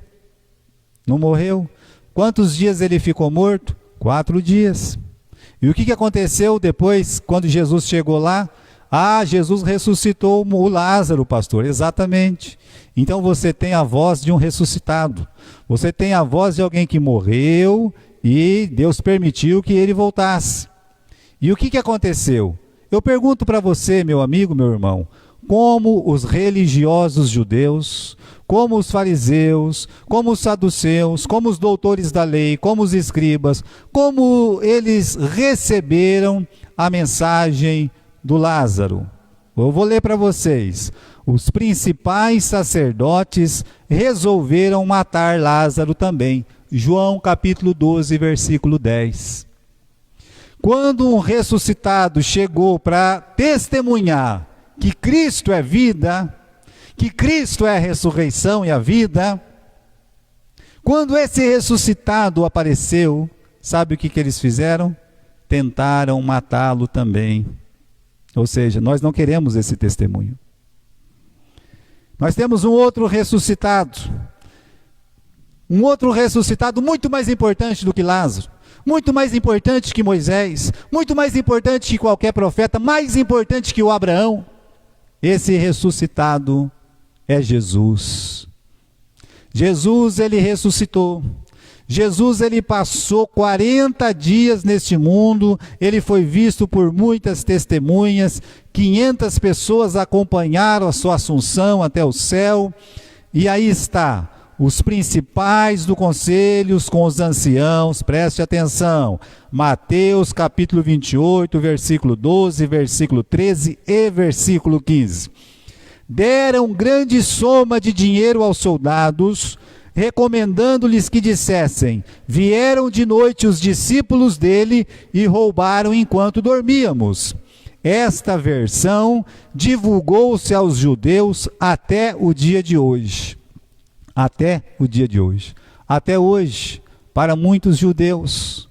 Não morreu? Quantos dias ele ficou morto? 4 dias. E o que aconteceu depois, quando Jesus chegou lá? Jesus ressuscitou o Lázaro, pastor. Exatamente. Então você tem a voz de um ressuscitado. Você tem a voz de alguém que morreu e Deus permitiu que ele voltasse. E o que aconteceu? Eu pergunto para você, meu amigo, meu irmão, como os religiosos judeus, como os fariseus, como os saduceus, como os doutores da lei, como os escribas, como eles receberam a mensagem do Lázaro. Eu vou ler para vocês. Os principais sacerdotes resolveram matar Lázaro também. João capítulo 12, versículo 10. Quando um ressuscitado chegou para testemunhar que Cristo é vida, que Cristo é a ressurreição e a vida, quando esse ressuscitado apareceu, sabe o que eles fizeram? Tentaram matá-lo também. Ou seja, nós não queremos esse testemunho. Nós temos um outro ressuscitado muito mais importante do que Lázaro, muito mais importante que Moisés, muito mais importante que qualquer profeta, mais importante que o Abraão. Esse ressuscitado é Jesus. Jesus, ele ressuscitou. Jesus, ele passou 40 dias neste mundo, ele foi visto por muitas testemunhas, 500 pessoas acompanharam a sua assunção até o céu, e aí está, os principais do conselho com os anciãos, preste atenção, Mateus capítulo 28, versículo 12, versículo 13 e versículo 15. Deram grande soma de dinheiro aos soldados, recomendando-lhes que dissessem: vieram de noite os discípulos dele e roubaram enquanto dormíamos. Esta versão divulgou-se aos judeus até o dia de hoje. Até o dia de hoje. Até hoje, para muitos judeus,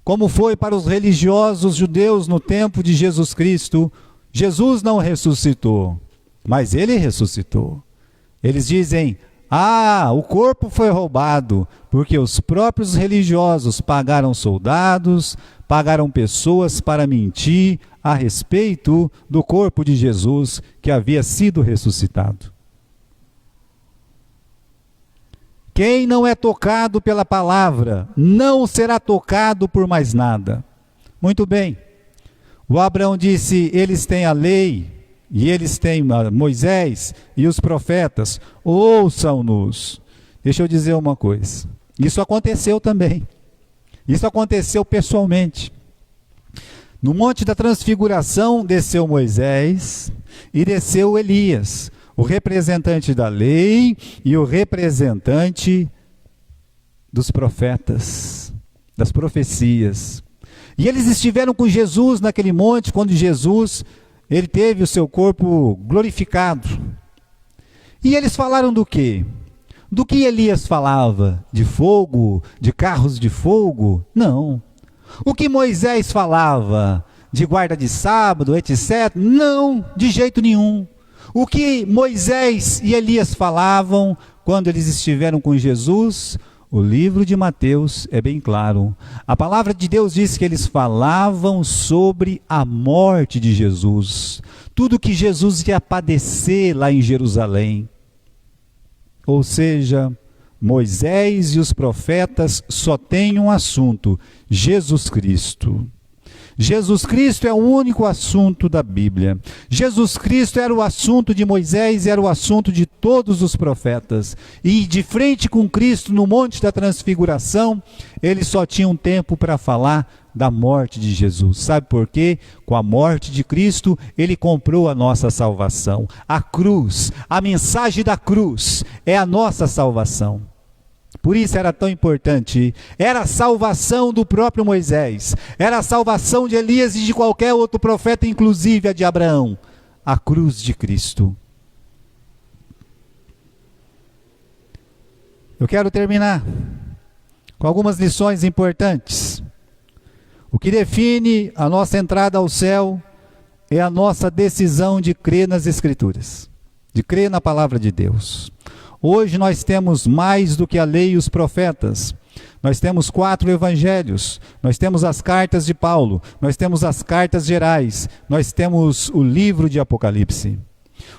como foi para os religiosos judeus no tempo de Jesus Cristo, Jesus não ressuscitou, mas ele ressuscitou. Eles dizem: o corpo foi roubado, porque os próprios religiosos pagaram soldados, pagaram pessoas para mentir a respeito do corpo de Jesus que havia sido ressuscitado. Quem não é tocado pela palavra, não será tocado por mais nada. Muito bem. O Abraão disse: eles têm a lei, e eles têm Moisés e os profetas, ouçam-nos. Deixa eu dizer uma coisa, isso aconteceu também, isso aconteceu pessoalmente. No Monte da Transfiguração desceu Moisés e desceu Elias, o representante da lei e o representante dos profetas, das profecias. E eles estiveram com Jesus naquele monte, quando Jesus ele teve o seu corpo glorificado. E eles falaram do quê? Do que Elias falava? De fogo? De carros de fogo? Não. O que Moisés falava? De guarda de sábado, etc? Não, de jeito nenhum. O que Moisés e Elias falavam quando eles estiveram com Jesus? O livro de Mateus é bem claro. A palavra de Deus diz que eles falavam sobre a morte de Jesus. Tudo que Jesus ia padecer lá em Jerusalém. Ou seja, Moisés e os profetas só têm um assunto: Jesus Cristo. Jesus Cristo é o único assunto da Bíblia. Jesus Cristo era o assunto de Moisés, era o assunto de todos os profetas. E de frente com Cristo no Monte da Transfiguração, eles só tinham tempo para falar da morte de Jesus. Sabe por quê? Com a morte de Cristo, ele comprou a nossa salvação. A cruz, a mensagem da cruz é a nossa salvação. Por isso era tão importante. Era a salvação do próprio Moisés, era a salvação de Elias e de qualquer outro profeta, inclusive a de Abraão. A cruz de Cristo. Eu quero terminar com algumas lições importantes. O que define a nossa entrada ao céu é a nossa decisão de crer nas Escrituras, de crer na palavra de Deus. Hoje nós temos mais do que a lei e os profetas. Nós temos 4 evangelhos, nós temos as cartas de Paulo, nós temos as cartas gerais, nós temos o livro de Apocalipse.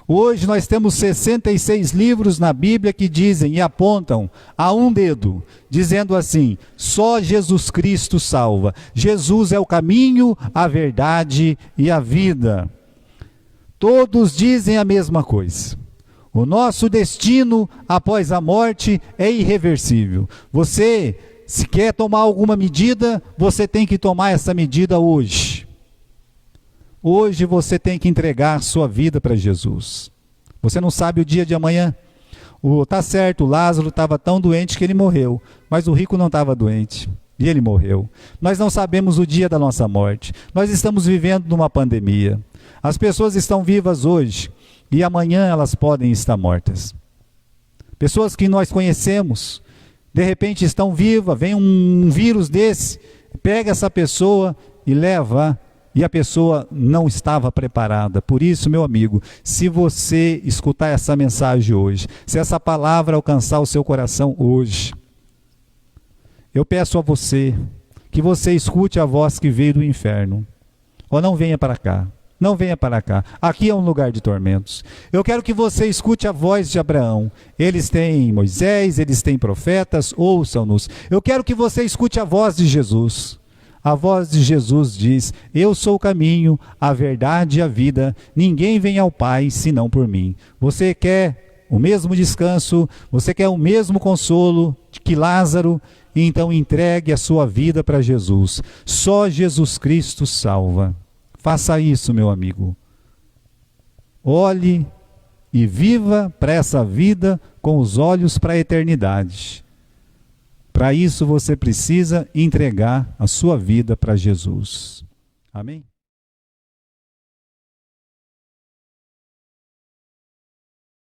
Hoje nós temos 66 livros na Bíblia que dizem e apontam a um dedo, dizendo assim: só Jesus Cristo salva. Jesus é o caminho, a verdade e a vida. Todos dizem a mesma coisa. O nosso destino após a morte é irreversível. Você, se quer tomar alguma medida, você tem que tomar essa medida hoje. Hoje você tem que entregar sua vida para Jesus. Você não sabe o dia de amanhã. Tá certo, o Lázaro estava tão doente que ele morreu, mas o rico não estava doente e ele morreu. Nós não sabemos o dia da nossa morte. Nós estamos vivendo numa pandemia. As pessoas estão vivas hoje e amanhã elas podem estar mortas. Pessoas que nós conhecemos, de repente estão vivas, vem um vírus desse, pega essa pessoa e leva, e a pessoa não estava preparada. Por isso, meu amigo, se você escutar essa mensagem hoje, se essa palavra alcançar o seu coração hoje, eu peço a você que você escute a voz que veio do inferno. Ou não venha para cá. Não venha para cá. Aqui é um lugar de tormentos. Eu quero que você escute a voz de Abraão. Eles têm Moisés, eles têm profetas, ouçam-nos. Eu quero que você escute a voz de Jesus. A voz de Jesus diz: eu sou o caminho, a verdade e a vida. Ninguém vem ao Pai senão por mim. Você quer o mesmo descanso? Você quer o mesmo consolo que Lázaro? Então entregue a sua vida para Jesus. Só Jesus Cristo salva. Faça isso, meu amigo. Olhe e viva para essa vida com os olhos para a eternidade. Para isso você precisa entregar a sua vida para Jesus. Amém?